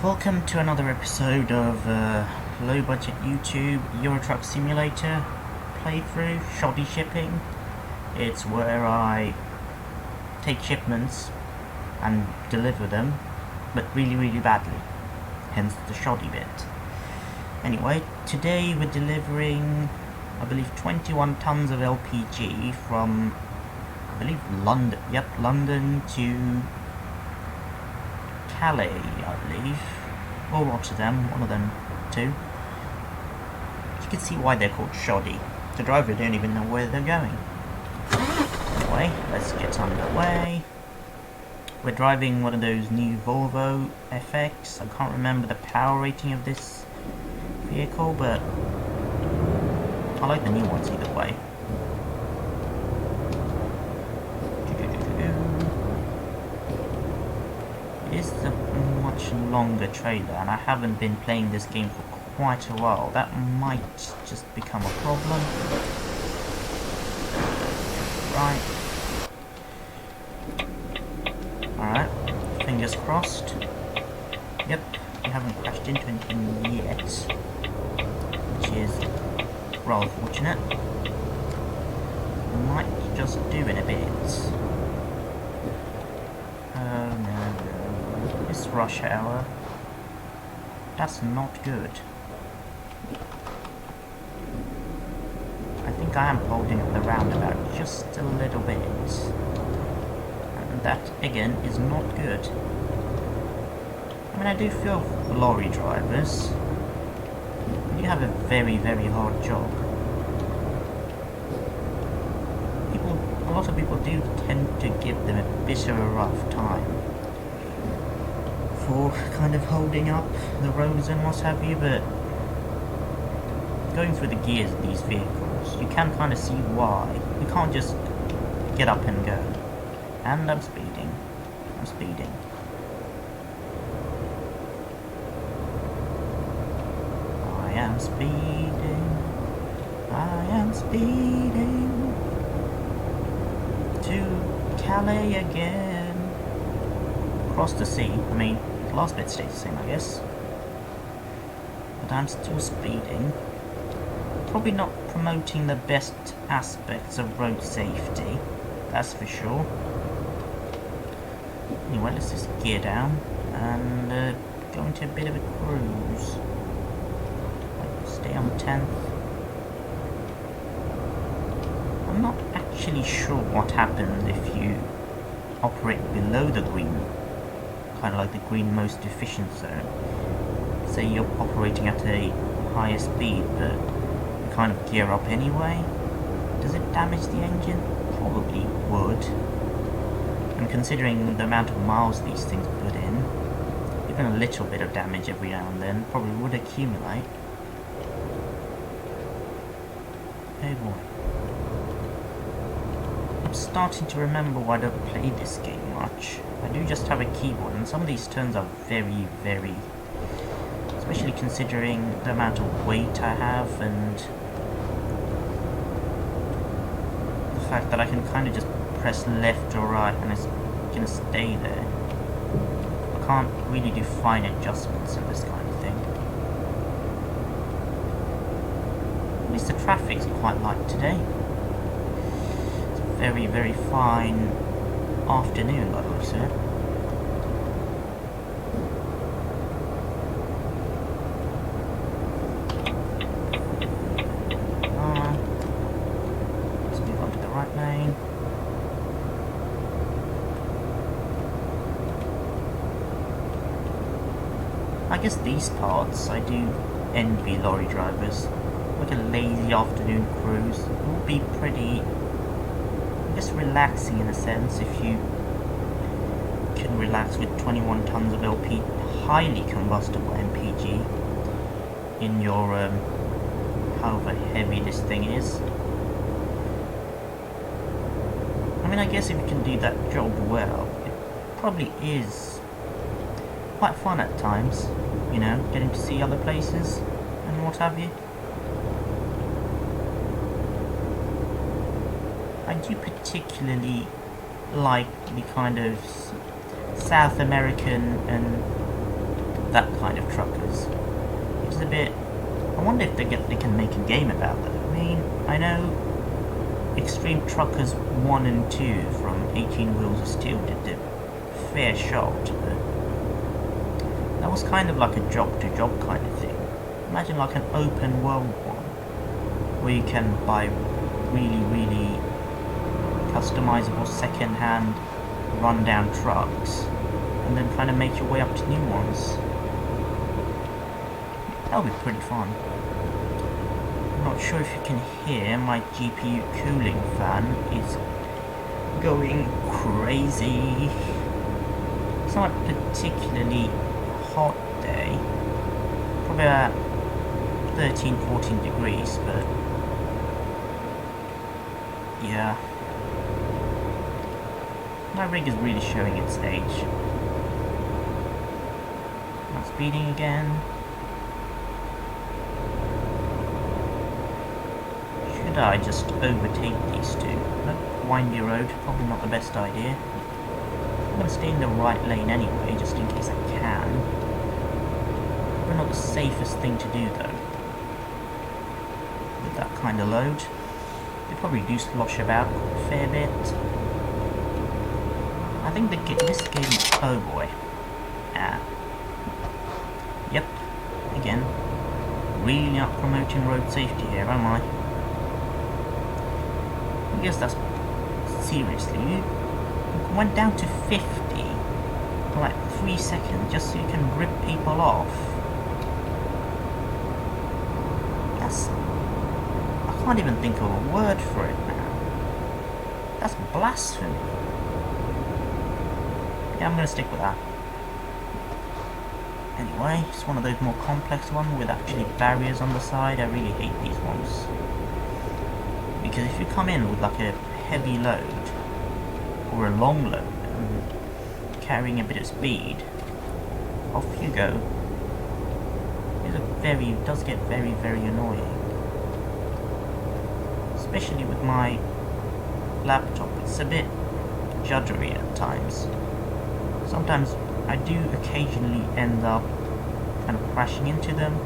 welcome to another episode of Low Budget YouTube Euro Truck Simulator playthrough, Shoddy shipping. It's where I take shipments and deliver them, but really badly, hence the shoddy bit. Anyway, today we're delivering, I believe, 21 tons of LPG from, I believe, London, London to Calais, I believe, or Rotterdam, one of them two. You can see why they're called shoddy. The driver don't even know where they're going. Anyway, let's get underway. We're driving one of those new Volvo FX. I can't remember the power rating of this vehicle, but I like the new ones either way. It is a much longer trailer, and I haven't been playing this game for quite a while. That might just become a problem. Right. Alright, fingers crossed. Yep, we haven't crashed into anything yet, which is rather fortunate. Might just do in a bit. Oh no. It's rush hour. That's not good. I think I am holding up the roundabout just a little bit. And that, again, is not good. I mean, I do feel for lorry drivers. You have a very hard job. A lot of people do tend to give them a bit of a rough time for kind of holding up the roads and what have you, but going through the gears of these vehicles, you can kind of see why. You can't just get up and go. And I'm speeding. I'm speeding. I am speeding. I am speeding. To Calais again. Across the sea. I mean, the last bit stays the same, I guess. But I'm still speeding. Probably not promoting the best aspects of road safety, that's for sure. Anyway, let's just gear down and go into a bit of a cruise. Stay on 10th. I'm not actually sure what happens if you operate below the green, kind of like the green most efficient zone. Say you're operating at a higher speed, but you kind of gear up anyway. Does it damage the engine? Probably would. And considering the amount of miles these things put in, even a little bit of damage every now and then probably would accumulate. Oh boy. I'm starting to remember why I don't play this game much. I do just have a keyboard, and some of these turns are very, especially considering the amount of weight I have and the fact that I can kind of just press left or right and it's gonna stay there. I can't really do fine adjustments in this kind of thing. At least the traffic's quite light today. Very fine afternoon by the looks of it. Let's move on to the right lane. I guess these parts I do envy lorry drivers. Like a lazy afternoon cruise. It will be pretty relaxing in a sense if you can relax with 21 tons of LP, highly combustible MPG in your however heavy this thing is. I mean, I guess if you can do that job well, it probably is quite fun at times, you know, getting to see other places and what have you. I do particularly like the kind of South American and that kind of truckers. It's a bit... I wonder if they can make a game about that. I mean, I know Extreme Truckers 1 and 2 from 18 Wheels of Steel did the fair shot, but that was kind of like a job-to-job kind of thing. Imagine like an open world one, where you can buy really customizable second-hand rundown trucks, and then kind of make your way up to new ones. That would be pretty fun. I'm not sure if you can hear, my GPU cooling fan is going crazy. It's not a particularly hot day, probably about 13-14 degrees, but yeah, my rig is really showing its age. Not speeding again. Should I just overtake these two? Nope, windy road, probably not the best idea. I'm going to stay in the right lane anyway, just in case I can. Probably not the safest thing to do though, with that kind of load. They probably do slosh about a fair bit. I think this game... oh boy. Yep. Again. Really not promoting road safety here, am I? I guess that's... seriously, you went down to 50 for like 3 seconds just so you can rip people off. That's... I can't even think of a word for it now. That's blasphemy. Yeah, I'm gonna stick with that. Anyway, it's one of those more complex ones with actually barriers on the side. I really hate these ones. Because if you come in with like a heavy load, or a long load, and carrying a bit of speed, off you go. It does get very annoying. Especially with my laptop, it's a bit juddery at times. Sometimes I do occasionally end up kind of crashing into them.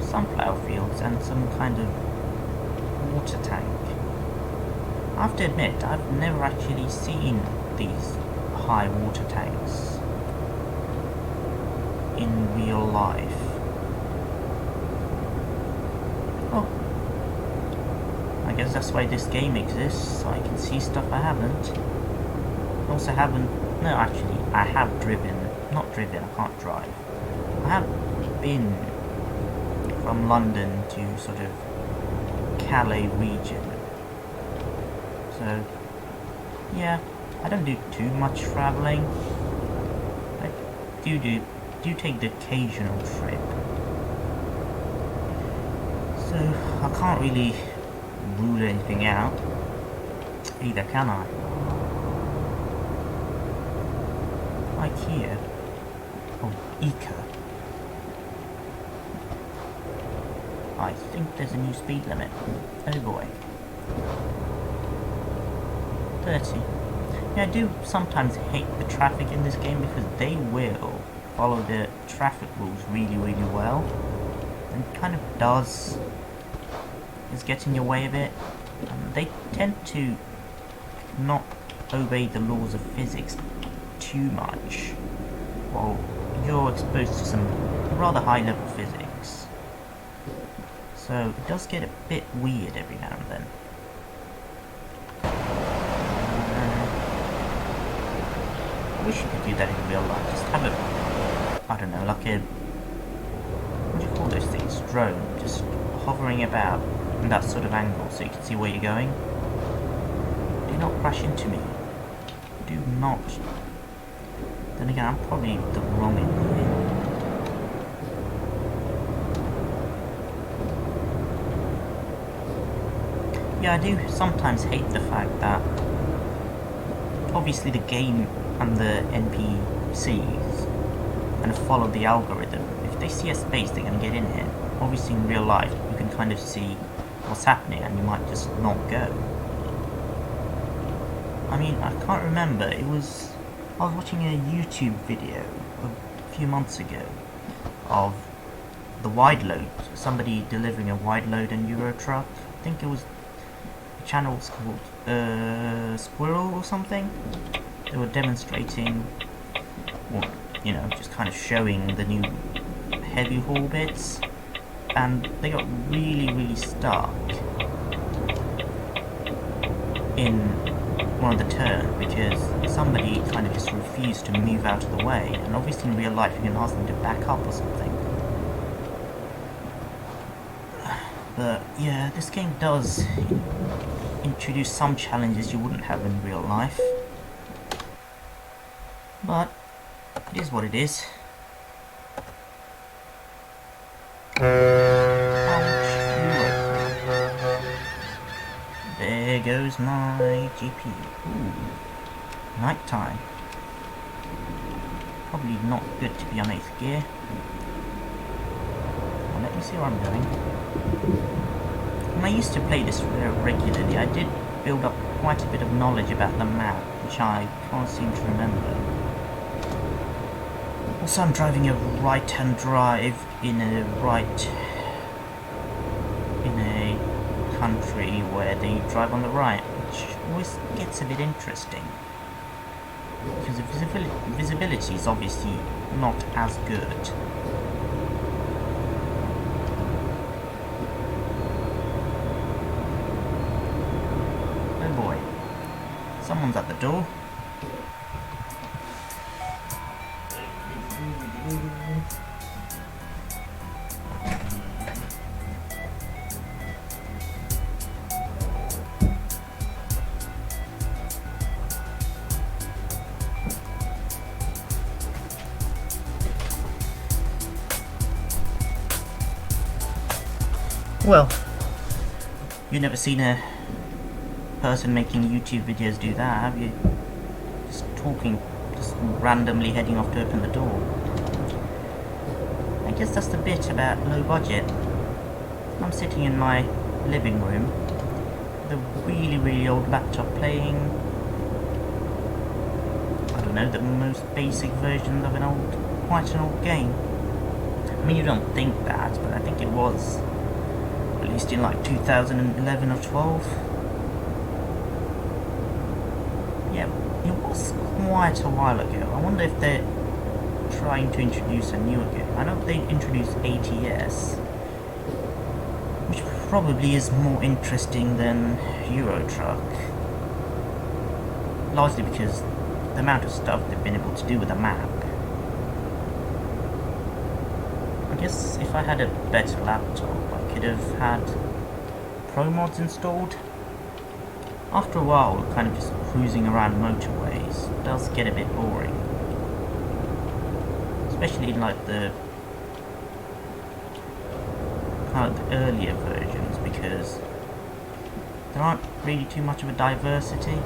Sunflower fields and some kind of water tank. I have to admit, I've never actually seen these high water tanks in real life. Oh, I guess that's why this game exists, so I can see stuff I haven't. Also haven't, no actually, I have driven, not driven, I can't drive. I have been from London to sort of Calais region. So, yeah, I don't do too much travelling. I do take the occasional trip. So, I can't really rule anything out. Either can I? IKEA. Oh, IKEA. I think there's a new speed limit. Oh boy. 30. Yeah, I do sometimes hate the traffic in this game because they will follow the traffic rules really well. And kind of is getting in your way of it. They tend to not obey the laws of physics too much. Well, you're exposed to some rather high level physics. So it does get a bit weird every now and then. I wish you could do that in real life. Just have a, I don't know, like a, what do you call those things? Drone, just hovering about in that sort of angle so you can see where you're going. Do not crash into me. Do not. Then again, I'm probably the wrong end here. Yeah, I do sometimes hate the fact that obviously the game and the NPCs kind of follow the algorithm. If they see a space, they're going to get in here. Obviously in real life, you can kind of see what's happening and you might just not go. I mean, I can't remember. I was watching a YouTube video a few months ago of the wide load. Somebody delivering a wide load in Euro truck. I think it was the channel was called Squirrel or something. They were demonstrating, or just kind of showing the new heavy haul bits, and they got really stuck in one of the turns because somebody kind of just refused to move out of the way, and obviously in real life you can ask them to back up or something. But yeah, this game does introduce some challenges you wouldn't have in real life, but it is what it is. There goes my GPU. Ooh, nighttime. Probably not good to be on 8th gear. Well, let me see where I'm going. When I used to play this regularly, I did build up quite a bit of knowledge about the map, which I can't seem to remember. Also, I'm driving a right-hand drive in a country where they drive on the right, which always gets a bit interesting because the visibility is obviously not as good. Oh boy, someone's at the door. Well, you've never seen a person making YouTube videos do that, have you? Just talking, just randomly heading off to open the door. I guess that's the bit about low budget. I'm sitting in my living room with a really old laptop playing, I don't know, the most basic version of quite an old game. I mean, you don't think that, but I think it was released in like 2011 or 12. Yeah, it was quite a while ago. I wonder if they're trying to introduce a newer game. I know they introduced ATS, which probably is more interesting than Euro Truck, largely because the amount of stuff they've been able to do with the map. I guess if I had a better laptop, I could have had pro mods installed. After a while, kind of just cruising around motorways does get a bit boring, especially in like the earlier versions, because there aren't really too much of a diversity.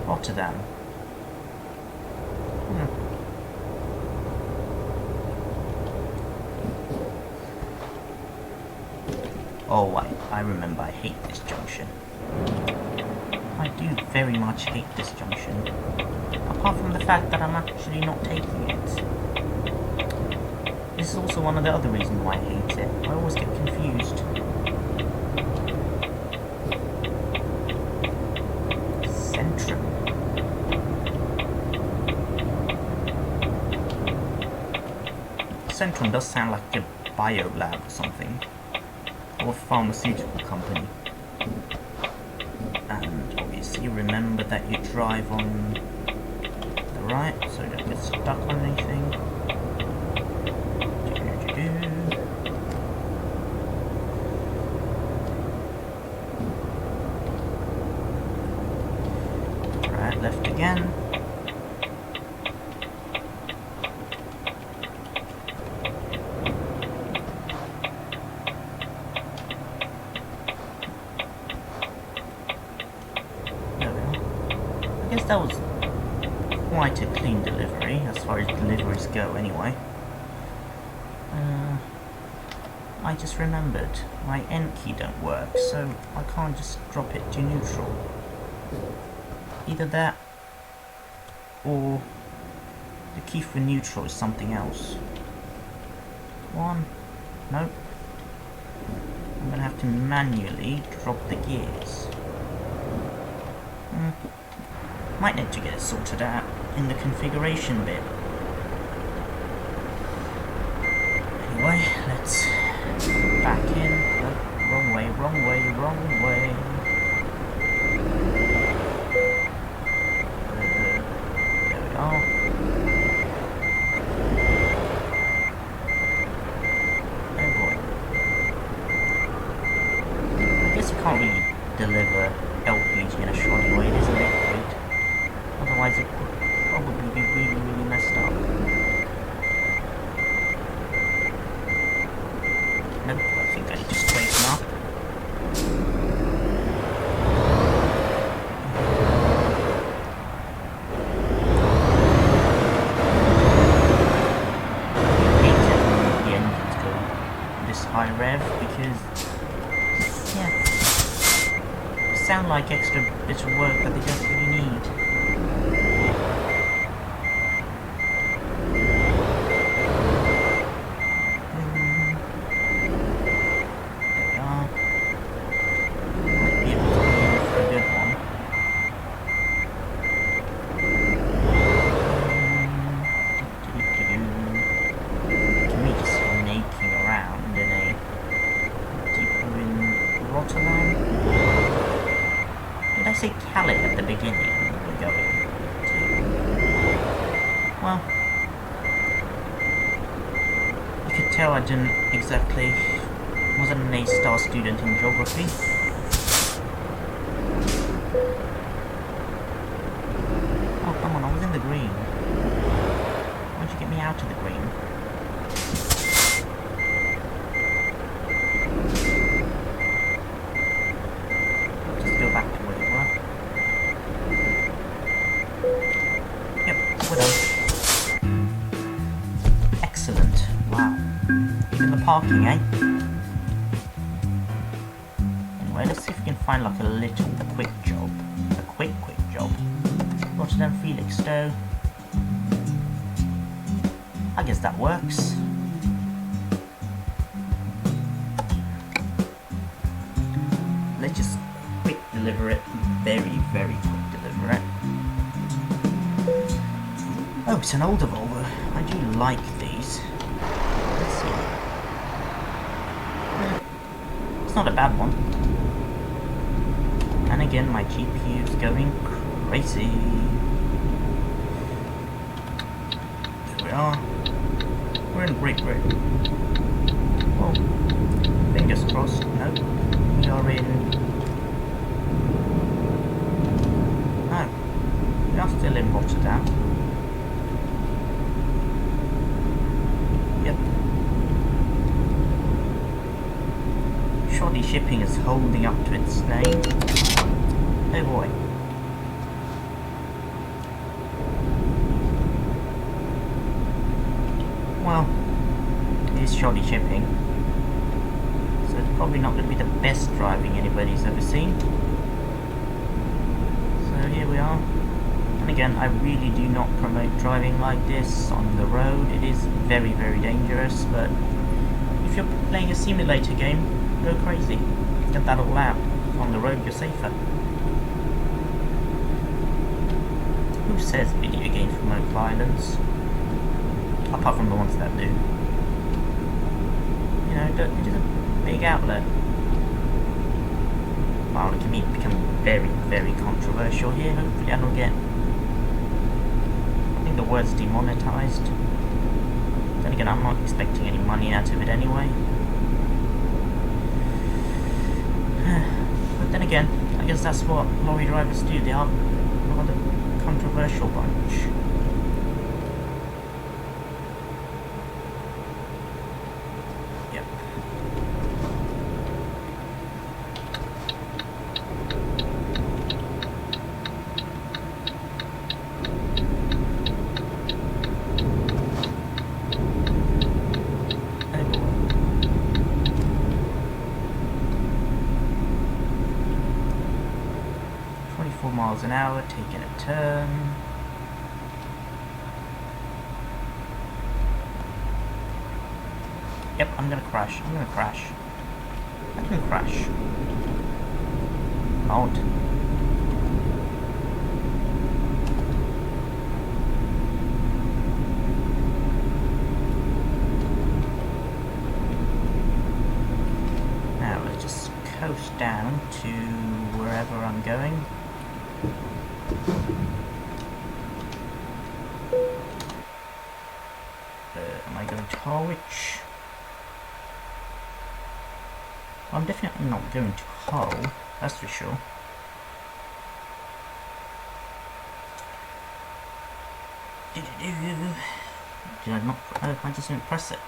Rotterdam. Oh, I remember, I hate this junction. I do very much hate this junction. Apart from the fact that I'm actually not taking it. This is also one of the other reasons why I hate it. I always get confused. Centrum. Centrum does sound like a biolab or something, or a pharmaceutical company. And obviously remember that you drive on the right, so you don't get stuck on anything. Right, left again. That was quite a clean delivery, as far as deliveries go anyway. I just remembered, my N key don't work, so I can't just drop it to neutral. Either that, or the key for neutral is something else. One, nope. I'm gonna have to manually drop the gears. Might need to get it sorted out in the configuration bit. Anyway, let's back in. Oh, wrong way, wrong way, wrong way. There we are. Oh boy. I guess you can't really deliver LPG in a shoddy way, it is liquid. Otherwise it would probably be really, really messed up. Nope, I think I need to straighten up. I hate it when the engines go this high rev because, yeah, they sound like extra bits of work that they don't really need. Did I say Calais at the beginning? We're going to. Well, you could tell I didn't exactly, wasn't an A-star student in geography. Oh, come on, I was in the green. Why'd you get me out of the green? Back to where we were. Yep, we're done. Excellent. Wow. Even the parking, eh? Anyway, let's see if we can find like a little quick job. A quick job. Rotterdam Felixstowe. I guess that works. Let's just deliver it. Very, very quick deliver it. Oh, it's an older Volvo. I do like these. Let's see. It's not a bad one. And again, my GPU is going crazy. There we are. We're in great grip. Oh, fingers crossed. No, we are in. We are still in Rotterdam. Yep. Shoddy shipping is holding up to its name. Oh boy. Well, it is shoddy shipping. So it's probably not going to be the best driving anybody's ever seen. So here we are. And again, I really do not promote driving like this on the road. It is very, very dangerous, but if you're playing a simulator game, go crazy. Get that all out. On the road, you're safer. Who says video games promote violence? Apart from the ones that do. You know, it is a big outlet. Wow, look at me becoming very, very controversial here. Hopefully I don't get... I think the word's demonetized. Then again, I'm not expecting any money out of it anyway. But then again, I guess that's what lorry drivers do. They are rather controversial bunch. Yep. 24 miles an hour, taking a turn. Yep, I'm gonna crash. I'm can crash. Out. Now let's just coast down to wherever I'm going. Am I going to Harwich? I'm definitely not going to Hull, that's for sure. Did I not? Oh, I just didn't press it.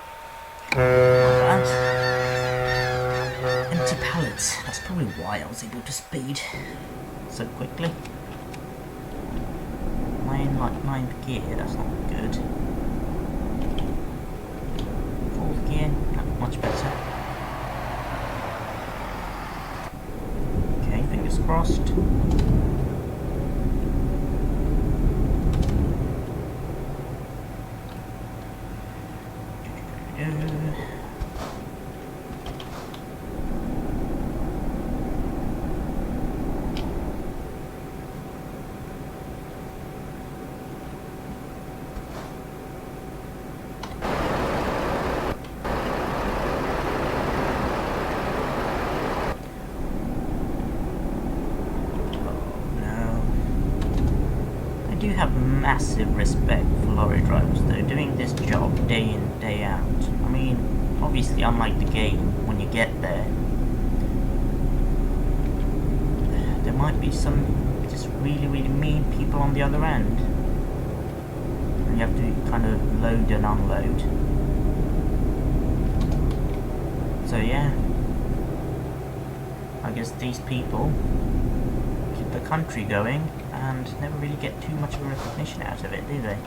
Empty pallets. That's probably why I was able to speed so quickly. Am I in like 9th gear? That's not good. 4th gear? Not much better. Okay, fingers crossed. I do have massive respect for lorry drivers though, doing this job day in, day out. I mean, obviously unlike the game, when you get there, there might be some just really mean people on the other end. And you have to kind of load and unload. So yeah, I guess these people keep the country going and never really get too much of a recognition out of it, do they?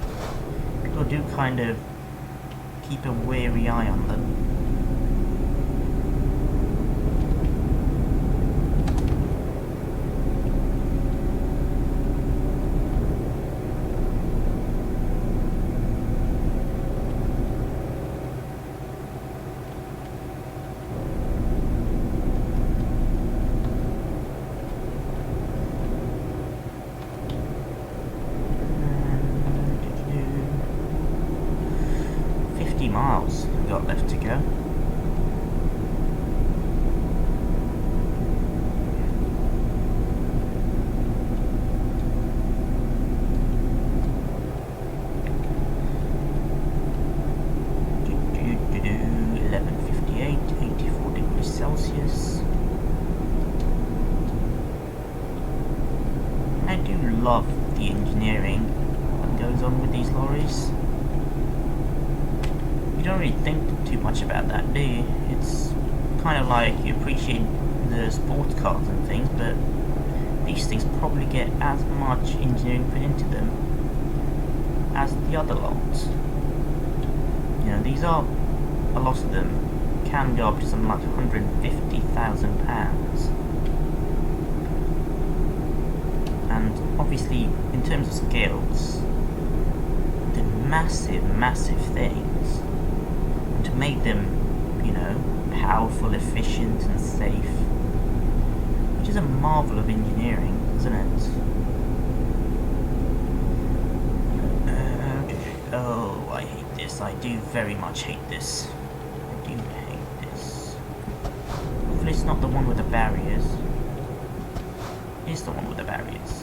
People do kind of keep a wary eye on them. Miles we've got left to go. Celsius. I do love the engineering that goes on with these lorries. You don't really think too much about that, do you? It's kind of like you appreciate the sports cars and things, but these things probably get as much engineering put into them as the other lots. You know, these are, a lot of them can go up to something like £150,000. And obviously, in terms of scales, they're massive things. And to make them, you know, powerful, efficient and safe, which is a marvel of engineering, isn't it? Oh, I hate this. I do very much hate this. I do hate this. Hopefully it's not the one with the barriers. It's the one with the barriers.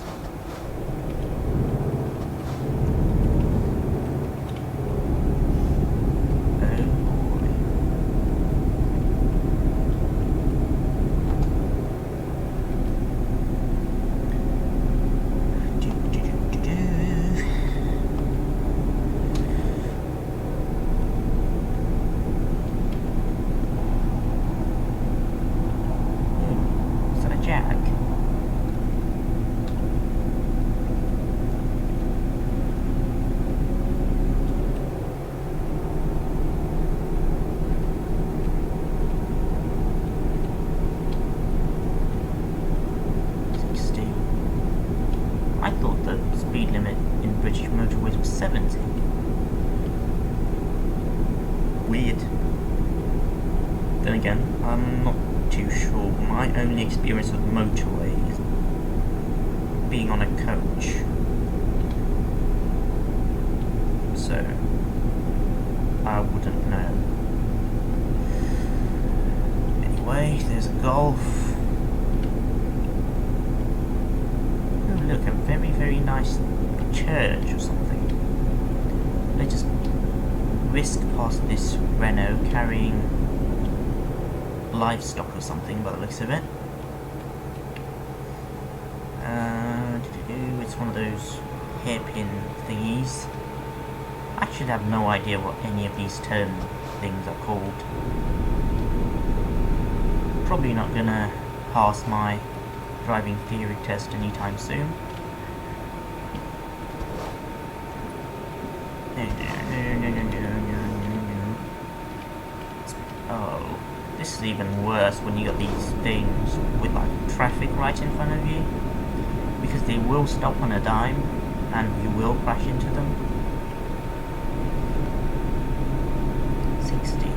70. Weird. Then again, I'm not too sure. My only experience with motorway is being on a coach. So, I wouldn't know. Anyway, there's a Golf. Oh look, a very, very nice church or something. Let's just whisk past this Renault carrying livestock or something by the looks of it. It's one of those hairpin thingies. I actually have no idea what any of these turn things are called. Probably not gonna pass my driving theory test anytime soon. Oh, this is even worse when you got these things with like traffic right in front of you, because they will stop on a dime and you will crash into them. 60.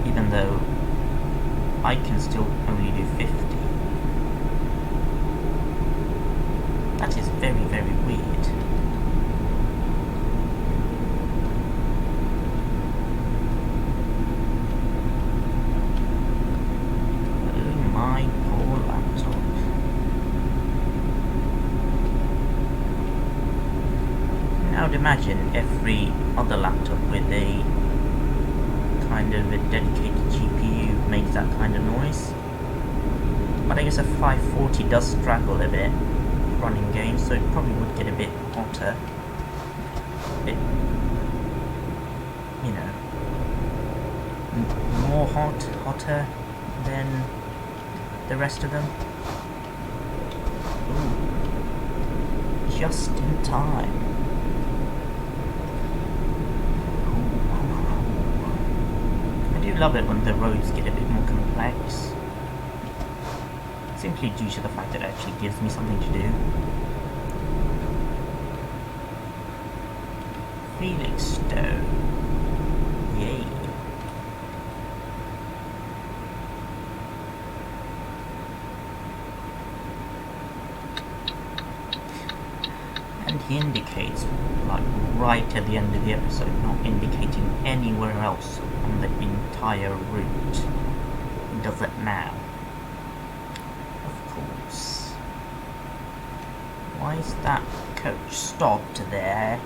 Even though I can still only do 50. That is very, very weird. Oh my poor laptop. Now imagine every other laptop with a kind of a dedicated GPU makes that kind of noise. But I guess a 540 does struggle a bit running games, so it probably would get a bit hotter. A bit, you know, more hotter than the rest of them. Ooh. Just in time. I do love it when the roads get a bit more complex. Simply due to the fact that it actually gives me something to do. Felixstowe. Yay. And he indicates, like, right at the end of the episode, not indicating anywhere else on the entire route. He does it now. Why is that coach stopped there?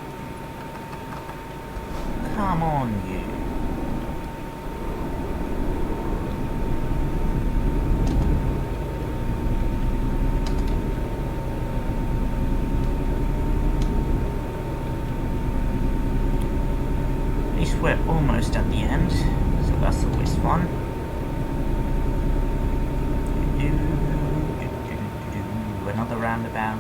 Come on, you. At least we're almost at the end, so that's always fun. Another roundabout.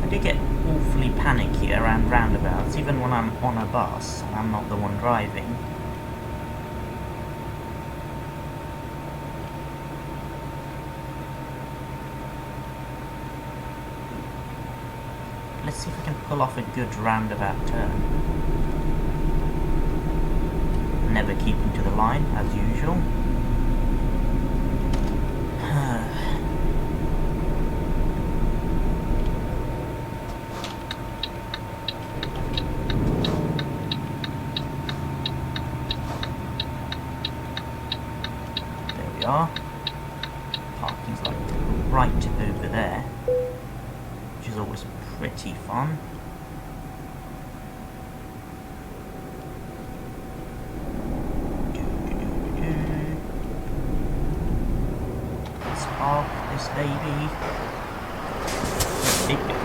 I do get awfully panicky around roundabouts, even when I'm on a bus and I'm not the one driving. Let's see if we can pull off a good roundabout turn. Never keeping to the line, as usual. Parking's like right over there, which is always pretty fun. Let's park this baby. Big baby.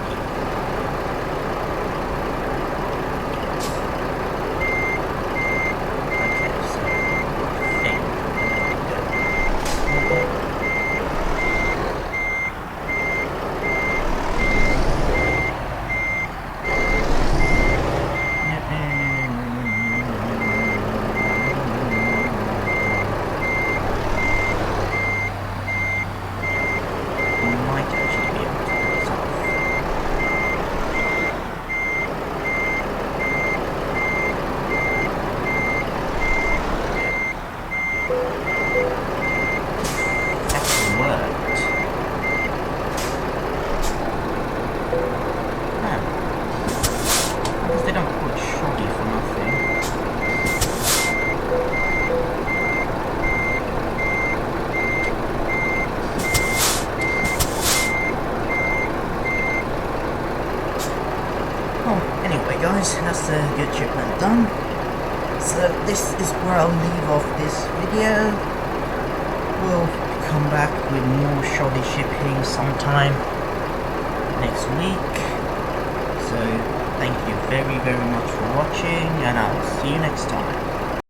has a good shipment done. So this is where I'll leave off this video. We'll come back with more shoddy shipping sometime next week. So thank you very much for watching, and I'll see you next time.